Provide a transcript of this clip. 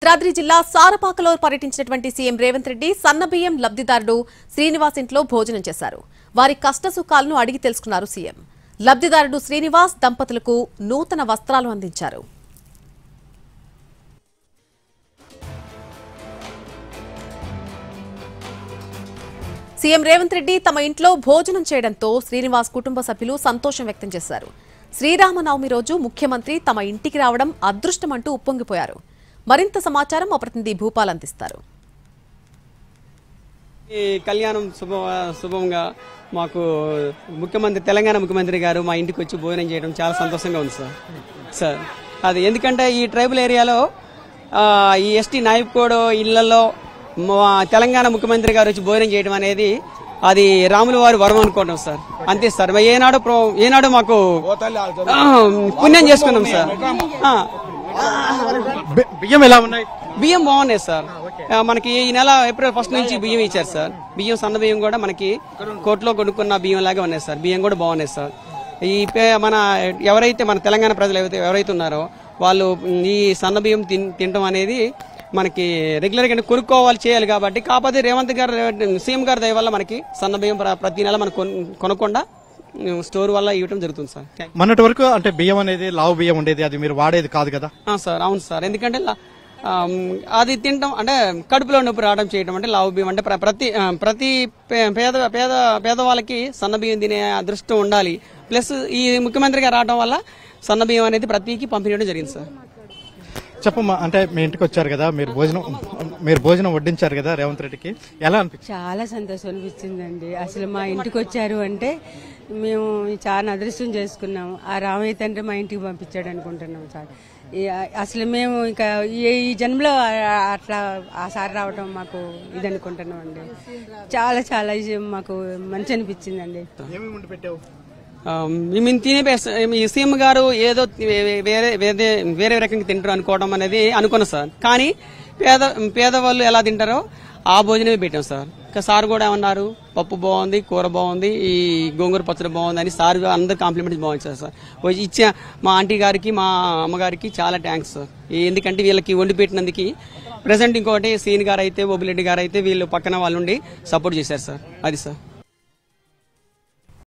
భద్రాద్రి జిల్లా సారపాకలో పర్యటించినటువంటి సీఎం రేవంత్ రెడ్డి సన్నబియ్యం లబ్ధిదారుడు శ్రీనివాస్ ఇంట్లో భోజనం చేశారు. వారి కష్టసుఖాలను అడిగి తెలుసుకున్నారు సీఎం. లబ్ధిదారుడు శ్రీనివాస్ దంపతులకు నూతన వస్త్రాలు అందించారు. సీఎం రేవంత్ రెడ్డి తమ ఇంట్లో భోజనం చేయడంతో శ్రీనివాస్ కుటుంబ సభ్యులు సంతోషం వ్యక్తం చేశారు. శ్రీరామనవమి రోజు ముఖ్యమంత్రి తమ ఇంటికి రావడం అదృష్టమంటూ ఉప్పొంగిపోయారు. మరింత సమాచారం మా ప్రతినిధి భూపాల్ అందిస్తారు. ఈ కళ్యాణం శుభంగా మాకు తెలంగాణ ముఖ్యమంత్రి గారు మా ఇంటికి వచ్చి భోజనం చేయడం చాలా సంతోషంగా ఉంది సార్. అది ఎందుకంటే ఈ ట్రైబల్ ఏరియాలో ఈ ఎస్టీ నాయకోడ్ ఇళ్లలో తెలంగాణ ముఖ్యమంత్రి గారు వచ్చి భోజనం చేయడం అనేది అది రాముల వారి వరం అనుకోవడం సార్. అంతే సార్. ఏనాడు మాకు పుణ్యం చేసుకున్నాం సార్. బియ్యం ఎలా ఉన్నాయి? బియ్యం బాగున్నాయి సార్. మనకి ఈ నెల ఏప్రిల్ 1 నుంచి బియ్యం ఇచ్చారు సార్. బియ్యం సన్న బియ్యం కూడా మనకి కోట్లో కొనుక్కున్న బియ్యం లాగా ఉన్నాయి సార్. బియ్యం కూడా బాగున్నాయి సార్. ఈ ఎవరైతే మన తెలంగాణ ప్రజలు ఎవరైతే ఉన్నారో వాళ్ళు ఈ సన్న బియ్యం తినడం అనేది మనకి రెగ్యులర్ గా కొనుక్కోవాలి చేయాలి కాబట్టి, కాకపోతే రేవంత్ గారు సీఎం గారి దయ వల్ల మనకి సన్న బియ్యం ప్రతి నెల మనం కొనకుండా స్టోర్ వల్ల ఇవ్వడం జరుగుతుంది సార్. మొన్నటి వరకు అంటే బియ్యం అనేది లావు బియ్యం ఉండేది, అది మీరు వాడేది కాదు కదా సార్? అవును సార్. ఎందుకంటే అది తినడం అంటే కడుపులో నొప్పి రావడం చేయడం అంటే లావు బియ్యం అంటే ప్రతి పేదవాళ్ళకి సన్న బియ్యం తినే అదృష్టం ఉండాలి. ప్లస్ ఈ ముఖ్యమంత్రి గారు రావడం వల్ల సన్న బియ్యం అనేది ప్రతికి పంపిణీ జరిగింది సార్. చెప్పమ్మా, అంటే మీ ఇంటికి వచ్చారు కదా, మీరు భోజనం వడ్డించారు కదా రేవంత్ రెడ్డికి, ఎలా అనిపించింది? చాలా సంతోషం అనిపించిందండి. అసలు మా ఇంటికి వచ్చారు అంటే మేము చాలా అదృష్టం చేసుకున్నాము. ఆ రామయ్య తండ్రి మా ఇంటికి పంపించాడు అనుకుంటున్నాం సార్. అసలు మేము ఇంకా ఈ జన్మలో అట్లా ఆ సారి రావడం మాకు ఇది అనుకుంటున్నాం అండి. చాలా చాలా మాకు మంచి అనిపించిందండి. మేము ఈ సీఎం గారు ఏదో వేరే రకంగా తింటారు అనుకోవడం అనేది అనుకున్నా సార్. కానీ పేదవాళ్ళు ఎలా తింటారో ఆ భోజనమే పెట్టాం సార్. ఇంకా సార్ కూడా ఏమన్నారు, పప్పు బాగుంది, కూర బాగుంది, ఈ గోంగూర పచ్చడి బాగుంది అని సార్ అందరు కాంప్లిమెంట్స్ బాగుంది సార్. ఇచ్చే మా ఆంటీ గారికి మా అమ్మగారికి చాలా థ్యాంక్స్ సార్. ఎందుకంటే వీళ్ళకి వండి పెట్టినందుకు. ప్రెసెంట్ ఇంకోటి సీన్ గారు అయితే, బొబ్బిరెడ్డి గారు అయితే వీళ్ళు పక్కన వాళ్ళు ఉండి సపోర్ట్ చేశారు సార్. అది సార్.